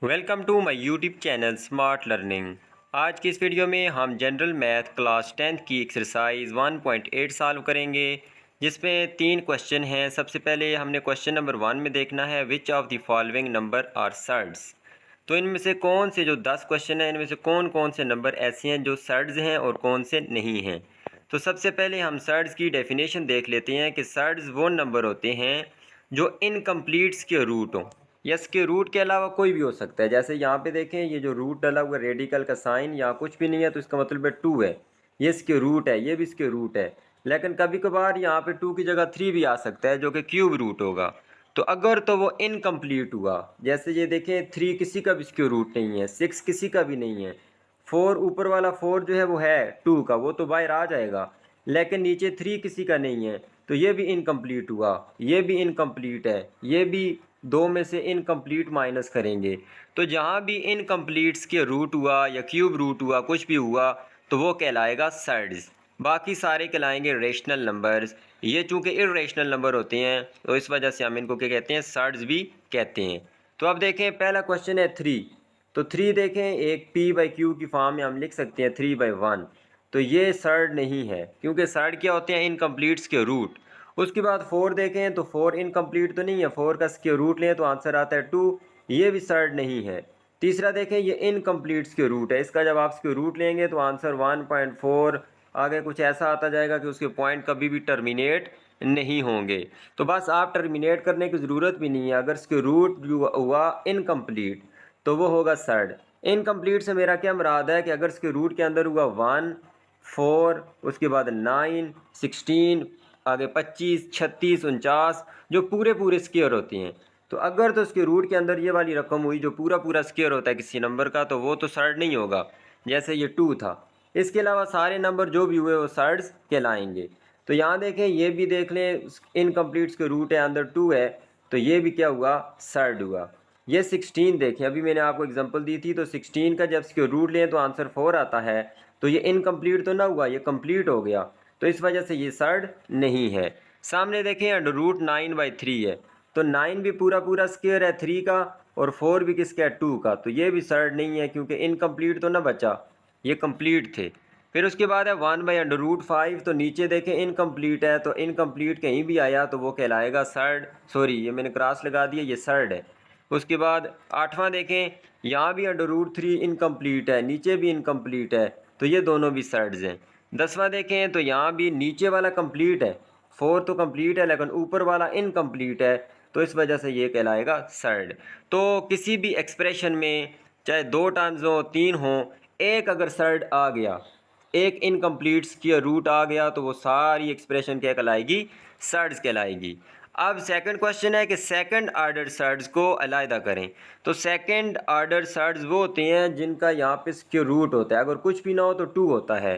Welcome to my YouTube channel smart learning. आज की इस वीडियो में हम जनरल मैथ क्लास 10th की एक्सरसाइज 1.8 सॉल्व करेंगे, जिसमें 3 क्वेश्चन हैं। सबसे पहले हमने क्वेश्चन नंबर 1 में देखना है which of the following number are surds. तो इनमें से कौन से जो 10 क्वेश्चन हैं इनमें से कौन कौन से नंबर ऐसे हैं जो सर्ड्स हैं और कौन से नहीं हैं। तो सबसे पहले हम सर्ड्स की डेफिनेशन देख लेते हैं कि सर्ड्स वो नंबर होते हैं जो इनकम्प्लीट्स के रूट हों। यस के रूट के अलावा कोई भी हो सकता है। जैसे यहाँ पे देखें, ये जो रूट डला हुआ रेडिकल का साइन यहाँ कुछ भी नहीं है तो इसका मतलब है 2 है। ये इसके रूट है, ये भी इसके रूट है। लेकिन कभी कभार यहाँ पे 2 की जगह 3 भी आ सकता है जो कि क्यूब रूट होगा। तो अगर तो वो इनकम्प्लीट हुआ, जैसे ये देखें 3 किसी का भी इसके रूट नहीं है, 6 किसी का भी नहीं है, 4 ऊपर वाला 4 जो है वो है 2 का, वो तो बाहर आ जाएगा। लेकिन नीचे 3 किसी का नहीं है तो ये भी इनकम्प्लीट हुआ, ये भी इनकम्प्लीट है, ये भी 2 में से इनकम्प्लीट माइनस करेंगे। तो जहाँ भी इनकम्प्लीट्स के रूट हुआ या क्यूब रूट हुआ, कुछ भी हुआ, तो वो कहलाएगा सर्ड्स। बाकी सारे कहलाएंगे रेशनल नंबर्स। ये चूँकि इर्रेशनल नंबर होते हैं तो इस वजह से हम इनको क्या कहते हैं, सर्ड्स भी कहते हैं। तो अब देखें, पहला क्वेश्चन है 3। तो 3 देखें, एक p/q की फॉर्म में हम लिख सकते हैं 3/1। तो ये सर्ड नहीं है, क्योंकि सर्ड क्या होते हैं, इनकम्प्लीट्स के रूट। उसके बाद 4 देखें तो 4 इनकम्प्लीट तो नहीं है, 4 का स्क्वायर रूट लें तो आंसर आता है 2, ये भी सर्ड नहीं है। तीसरा देखें, ये इनकम्प्लीट्स के रूट है, इसका जब आप स्क्वायर रूट लेंगे तो आंसर 1.4 आगे कुछ ऐसा आता जाएगा कि उसके पॉइंट कभी भी टर्मिनेट नहीं होंगे। तो बस आप टर्मिनेट करने की ज़रूरत भी नहीं है, अगर स्क्वायर रूट हुआ इनकम्प्लीट तो वो होगा सर्ड। इनकम्प्लीट से मेरा क्या मुराद है कि अगर इसके रूट के अंदर हुआ 1, 4, उसके बाद 9, 16, आगे 25, 36, 49, जो पूरे पूरे स्क्वायर होते हैं। तो अगर तो इसके रूट के अंदर ये वाली रकम हुई जो पूरा पूरा स्क्वायर होता है किसी नंबर का, तो वो तो सर्ड नहीं होगा, जैसे ये 2 था। इसके अलावा सारे नंबर जो भी हुए वो सर्ड्स कहलाएंगे। तो यहाँ देखें, ये भी देख लें, इनकम्प्लीट्स के रूट है, अंदर 2 है, तो ये भी क्या हुआ, सर्ड हुआ। ये 16 देखें, अभी मैंने आपको एग्जांपल दी थी, तो 16 का जब इसके रूट लें तो आंसर 4 आता है। तो ये इनकम्प्लीट तो ना हुआ, ये कंप्लीट हो गया, तो इस वजह से ये सर्ड नहीं है। सामने देखें, √9/3 है, तो 9 भी पूरा पूरा स्क्वायर है 3 का, और 4 भी किसका है, 2 का, तो ये भी सर्ड नहीं है क्योंकि इनकम्प्लीट तो ना बचा, ये कंप्लीट थे। फिर उसके बाद है 1/√5, तो नीचे देखें इनकम्प्लीट है, तो इनकम्प्लीट कहीं भी आया तो वो कहलाएगा सर्ड। सॉरी, ये मैंने क्रॉस लगा दिया, ये सर्ड है। उसके बाद 8वां देखें, यहाँ भी √3 इनकम्प्लीट है, नीचे भी इनकम्प्लीट है, तो ये दोनों भी सर्ड्स हैं। 10वां देखें तो यहाँ भी नीचे वाला कंप्लीट है, 4 तो कंप्लीट है लेकिन ऊपर वाला इनकम्प्लीट है, तो इस वजह से ये कहलाएगा सर्ड। तो किसी भी एक्सप्रेशन में चाहे 2 टर्म्स हो, 3 हो, एक अगर सर्ड आ गया, एक इनकम्प्लीट स्क्वायर रूट आ गया, तो वो सारी एक्सप्रेशन क्या कहलाएगी, सर्ड्स कहलाएगी। अब सेकंड क्वेश्चन है कि सेकंड ऑर्डर सर्ड्स को अलहदा करें। तो सेकंड ऑर्डर सर्ड्स वो होते हैं जिनका यहाँ पे स्क्वायर रूट होता है, अगर कुछ भी ना हो तो 2 होता है,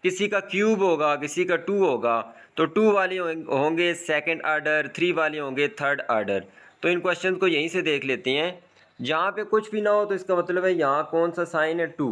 किसी का क्यूब होगा, किसी का 2 होगा, तो 2 वाले होंगे सेकंड ऑर्डर, 3 वाले होंगे थर्ड ऑर्डर। तो इन क्वेश्चन को यहीं से देख लेते हैं। जहाँ पे कुछ भी ना हो तो इसका मतलब है यहाँ कौन सा साइन है, 2,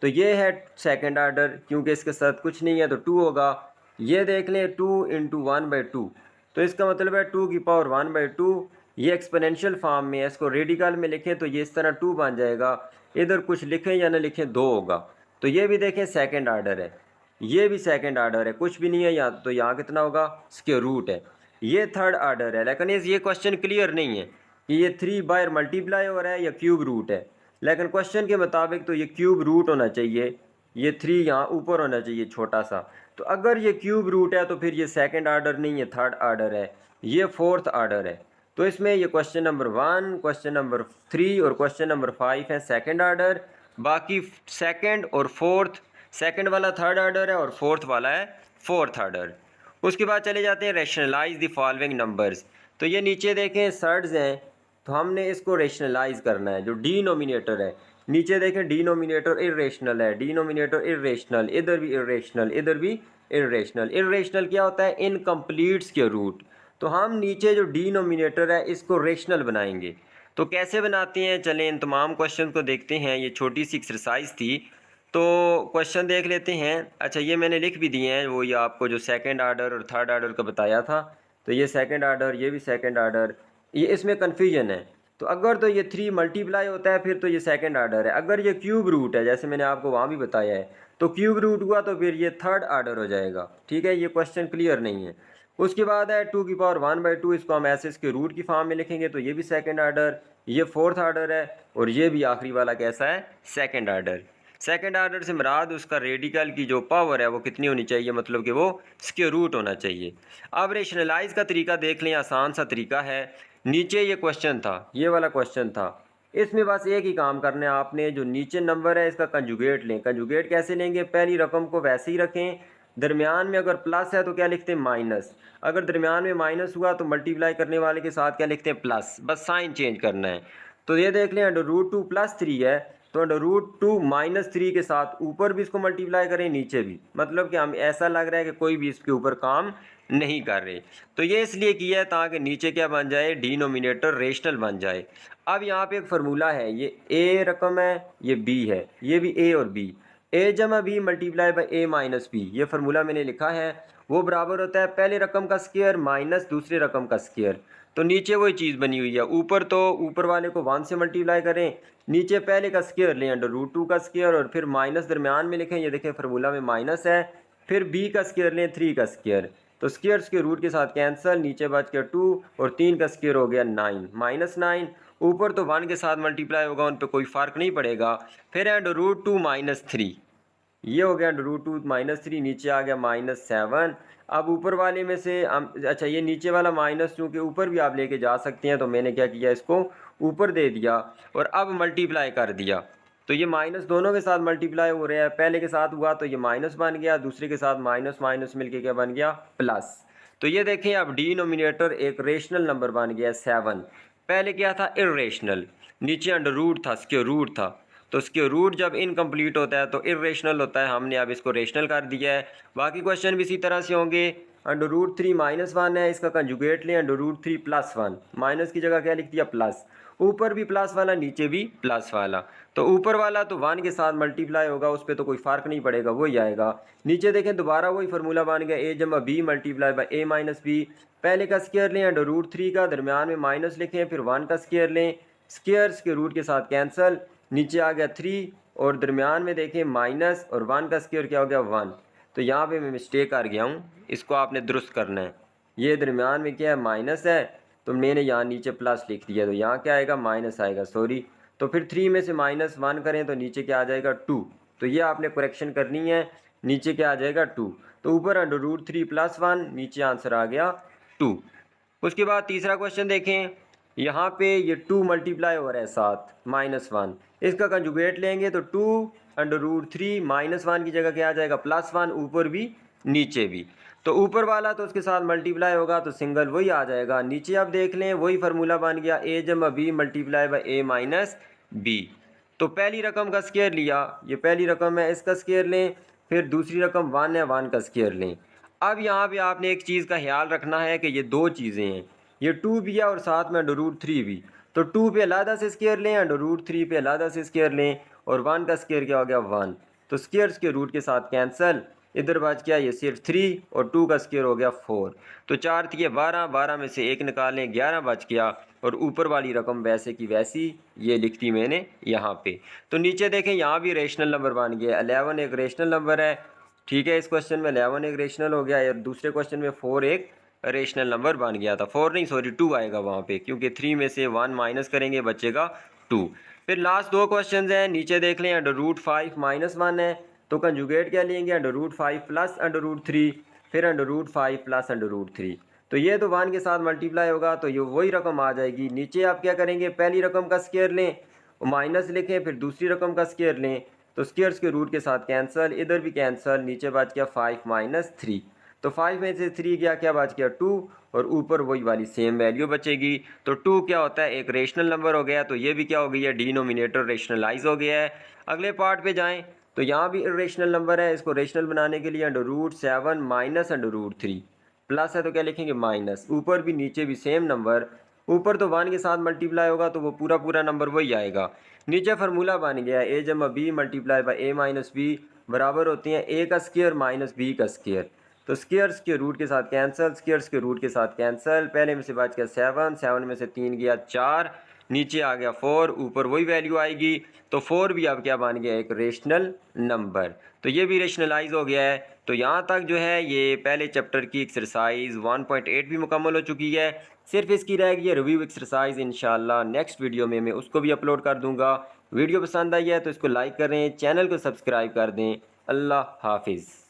तो ये है सेकंड ऑर्डर, क्योंकि इसके साथ कुछ नहीं है तो 2 होगा। ये देख लें 2 × 1/2, तो इसका मतलब है 2 की पावर 1/2। ये एक्सपोनेंशियल फॉर्म में है, इसको रेडिकल में लिखें तो ये इस तरह 2 बन जाएगा, इधर कुछ लिखें या ना लिखें 2 होगा। तो ये भी देखें सेकंड ऑर्डर है, ये भी सेकंड ऑर्डर है, कुछ भी नहीं है यहाँ, तो यहाँ कितना होगा, स्क्वायर रूट है। ये थर्ड ऑर्डर है, लेकिन ये क्वेश्चन क्लियर नहीं है कि ये 3 बाय मल्टीप्लाई हो रहा है या क्यूब रूट है। लेकिन क्वेश्चन के मुताबिक तो ये क्यूब रूट होना चाहिए, ये 3 यहाँ ऊपर होना चाहिए छोटा सा। तो अगर ये क्यूब रूट है तो फिर ये सेकंड ऑर्डर नहीं है, थर्ड ऑर्डर है, ये फोर्थ ऑर्डर है। तो इसमें ये क्वेश्चन नंबर 1, क्वेश्चन नंबर 3 और क्वेश्चन नंबर 5 है सेकंड ऑर्डर। बाकी सेकंड और फोर्थ, सेकंड वाला थर्ड ऑर्डर है और फोर्थ वाला है फोर्थ ऑर्डर। उसके बाद चले जाते हैं रैशनलाइज द फॉलोइंग नंबर्स। तो ये नीचे देखें सर्ड्स हैं, तो हमने इसको रेशनलाइज करना है। जो डीनोमिनेटर है, नीचे देखें डीनोमिनेटर इर्रेशनल है, डीनोमिनेटर इर्रेशनल, इधर भी इर्रेशनल, इधर भी इर्रेशनल। इर्रेशनल क्या होता है, इनकम्प्लीट्स के रूट। तो हम नीचे जो डीनोमिनेटर है इसको रेशनल बनाएंगे। तो कैसे बनाते हैं, चलें इन तमाम क्वेश्चन को देखते हैं। ये छोटी सी एक्सरसाइज थी, तो क्वेश्चन देख लेते हैं। अच्छा, ये मैंने लिख भी दिए हैं, वो ये आपको जो सेकंड ऑर्डर और थर्ड ऑर्डर का बताया था, तो ये सेकंड ऑर्डर, ये भी सेकंड ऑर्डर। ये इसमें कन्फ्यूजन है, तो अगर तो ये 3 मल्टीप्लाई होता है फिर तो ये सेकंड ऑर्डर है। अगर ये क्यूब रूट है जैसे मैंने आपको वहाँ भी बताया है तो क्यूब रूट हुआ तो फिर ये थर्ड ऑर्डर हो जाएगा। ठीक है, ये क्वेश्चन क्लियर नहीं है। उसके बाद है 2⁻1/2, इसको हम ऐसे इसके रूट की फॉर्म में लिखेंगे तो ये भी सेकंड ऑर्डर, ये फोर्थ ऑर्डर है और ये भी आखिरी वाला कैसा है, सेकंड ऑर्डर। सेकंड ऑर्डर से मुराद उसका रेडिकल की जो पावर है वो कितनी होनी चाहिए, मतलब कि वो स्क्वायर रूट होना चाहिए। अब रेशनलाइज का तरीका देख लें, आसान सा तरीका है। नीचे ये क्वेश्चन था, ये वाला क्वेश्चन था, इसमें बस एक ही काम करना है आपने, जो नीचे नंबर है इसका कंजुगेट लें। कंजुगेट कैसे लेंगे, पहली रकम को वैसे ही रखें, दरमियान में अगर प्लस है तो क्या लिखते हैं माइनस, अगर दरमियान में माइनस हुआ तो मल्टीप्लाई करने वाले के साथ क्या लिखते हैं प्लस, बस साइन चेंज करना है। तो ये देख लें √2 + 3 है तो √2 - 3 के साथ ऊपर भी इसको मल्टीप्लाई करें नीचे भी, मतलब कि हम ऐसा लग रहा है कि कोई भी इसके ऊपर काम नहीं कर रहे। तो ये इसलिए किया है ताकि नीचे क्या बन जाए, डिनोमिनेटर रेशनल बन जाए। अब यहाँ पे एक फार्मूला है, ये ए रकम है, ये बी है, ये भी ए और बी, a जमा B multiply by a minus B, ये फार्मूला मैंने लिखा है, वो बराबर होता है पहले रकम का स्क्वायर माइनस दूसरे रकम का स्क्वायर। तो नीचे वही चीज़ बनी हुई है, ऊपर तो ऊपर वाले को 1 से मल्टीप्लाई करें, नीचे पहले का स्क्वायर लें √2 का स्क्वायर और फिर माइनस दरमियान में लिखें, ये देखें फार्मूला में माइनस है, फिर b का स्क्वायर लें 3 का स्क्वायर, तो स्क्वायर्स के रूट के साथ कैंसिल, नीचे बच गया 2 और 3 का स्क्वायर हो गया 9 -9, ऊपर तो 1 के साथ मल्टीप्लाई होगा, उन पर कोई फ़र्क नहीं पड़ेगा। फिर है √2 - 3, ये हो गया √2 - 3, नीचे आ गया -7। अब ऊपर वाले में से हम, अच्छा ये नीचे वाला माइनस चूँकि ऊपर भी आप लेके जा सकते हैं तो मैंने क्या किया, इसको ऊपर दे दिया और अब मल्टीप्लाई कर दिया। तो ये माइनस दोनों के साथ मल्टीप्लाई हो रहा है, पहले के साथ हुआ तो ये माइनस बन गया, दूसरे के साथ माइनस माइनस मिलके क्या बन गया, प्लस। तो ये देखें अब डिनोमिनेटर एक रेशनल नंबर बन गया 7, पहले क्या था इर्रेशनल, नीचे अंडर रूट था, स्क्वायर रूट था, तो स्क्वायर रूट जब इनकम्प्लीट होता है तो इर्रेशनल होता है, हमने अब इसको रेशनल कर दिया है। बाकी क्वेश्चन भी इसी तरह से होंगे। √3 - 1 है, इसका कंजुगेट लें √3 + 1, माइनस की जगह क्या लिख दिया प्लस, ऊपर भी प्लस वाला नीचे भी प्लस वाला, तो ऊपर वाला तो 1 के साथ मल्टीप्लाई होगा, उस पर तो कोई फ़र्क नहीं पड़ेगा, वही आएगा। नीचे देखें दोबारा वही फार्मूला बन गया, a जमा b multiply by a minus B, पहले का स्क्वायर लें √3 का, दरमियान में माइनस लिखें, फिर 1 का स्क्वायर लें, स्क्वायर्स के रूट के साथ कैंसिल, नीचे आ गया 3 और दरमियान में देखें माइनस और 1 का स्क्वायर क्या हो गया 1। तो यहाँ पे मैं मिस्टेक कर गया हूँ, इसको आपने दुरुस्त करना है। ये दरमियान में क्या है माइनस है तो मैंने यहाँ नीचे प्लस लिख दिया, तो यहाँ क्या आएगा माइनस आएगा, सॉरी। तो फिर 3 में से -1 करें तो नीचे क्या आ जाएगा 2, तो ये आपने करेक्शन करनी है, नीचे क्या आ जाएगा 2, तो ऊपर √3 + 1, नीचे आंसर आ गया 2। उसके बाद तीसरा क्वेश्चन देखें, यहाँ पे ये 2 मल्टीप्लाई हो रहा है साथ -1, इसका कंजुगेट लेंगे तो 2√3 -1 की जगह क्या आ जाएगा +1, ऊपर भी नीचे भी, तो ऊपर वाला तो उसके साथ मल्टीप्लाई होगा तो सिंगल वही आ जाएगा। नीचे आप देख लें वही फार्मूला बन गया, a जमा b multiply by a minus B. तो पहली रकम का स्क्वायर लिया, ये पहली रकम है इसका स्क्वायर लें, फिर दूसरी रकम 1 है 1 का स्क्वायर लें। अब यहाँ पे आपने एक चीज़ का ख्याल रखना है कि ये दो चीज़ें हैं, ये 2 भी है और साथ में √3 भी, तो 2 पे अलहदा से स्क्वायर लें, √3 पे अलहदा से स्क्वायर लें और 1 का स्क्वायर क्या हो गया 1, तो स्क्वायर्स के रूट के साथ कैंसिल, इधर बच गया ये सिर्फ 3 और 2 का स्क्वायर हो गया 4, तो 4 थी 12, 12 में से 1 निकालें 11 बच गया और ऊपर वाली रकम वैसे की वैसी ये लिख दी मैंने यहाँ पे। तो नीचे देखें यहाँ भी रेशनल नंबर बन गया, 11 एक रेशनल नंबर है, ठीक है, इस क्वेश्चन में 11 एक रेशनल हो गया और दूसरे क्वेश्चन में 4 एक रेशनल नंबर बन गया था, 4 नहीं सॉरी 2 आएगा वहाँ पे, क्योंकि 3 में से 1 माइनस करेंगे बचेगा 2। फिर लास्ट दो क्वेश्चन हैं, नीचे देख लें √5 - 1 है, तो कंजुगेट क्या लेंगे √5 + √3, फिर √5 + √3, तो ये तो 1 के साथ मल्टीप्लाई होगा तो ये वही रकम आ जाएगी। नीचे आप क्या करेंगे, पहली रकम का स्क्वायर लें, माइनस लिखें, फिर दूसरी रकम का स्क्वायर लें, तो स्क्वायर्स के रूट के साथ कैंसिल, इधर भी कैंसिल, नीचे बच गया 5 - 3, तो 5 में से 3 गया, क्या बच गया 2 और ऊपर वही वाली सेम वैल्यू बचेगी। तो 2 क्या होता है एक रेशनल नंबर हो गया, तो ये भी क्या हो गई है डिनोमिनेटर रेशनलाइज हो गया है। अगले पार्ट पे जाएं तो यहाँ भी इरेशनल नंबर है, इसको रेशनल बनाने के लिए √7 माइनस √3, प्लस है तो क्या लिखेंगे माइनस, ऊपर भी नीचे भी सेम नंबर, ऊपर तो 1 के साथ मल्टीप्लाई होगा तो वो पूरा पूरा नंबर वही आएगा। नीचे फार्मूला बन गया है a जमा b multiply by a minus B बराबर होती हैं a का स्क्वायर माइनस b का स्क्वायर, तो स्क्वायर्स के रूट के साथ कैंसिल, स्क्वायर्स के रूट के साथ कैंसिल, पहले में से बच गया 7, 7 में से 3 गया 4, नीचे आ गया 4, ऊपर वही वैल्यू आएगी, तो 4 भी अब क्या बन गया, एक रेशनल नंबर। तो ये भी रेशनलाइज हो गया है। तो यहाँ तक जो है ये पहले चैप्टर की एक्सरसाइज 1.8 भी मुकम्मल हो चुकी है। सिर्फ इसकी रह गई है रिव्यू एक्सरसाइज। इंशाल्लाह नेक्स्ट वीडियो में मैं उसको भी अपलोड कर दूँगा। वीडियो पसंद आई है तो इसको लाइक करें, चैनल को सब्सक्राइब कर दें। अल्लाह हाफिज़।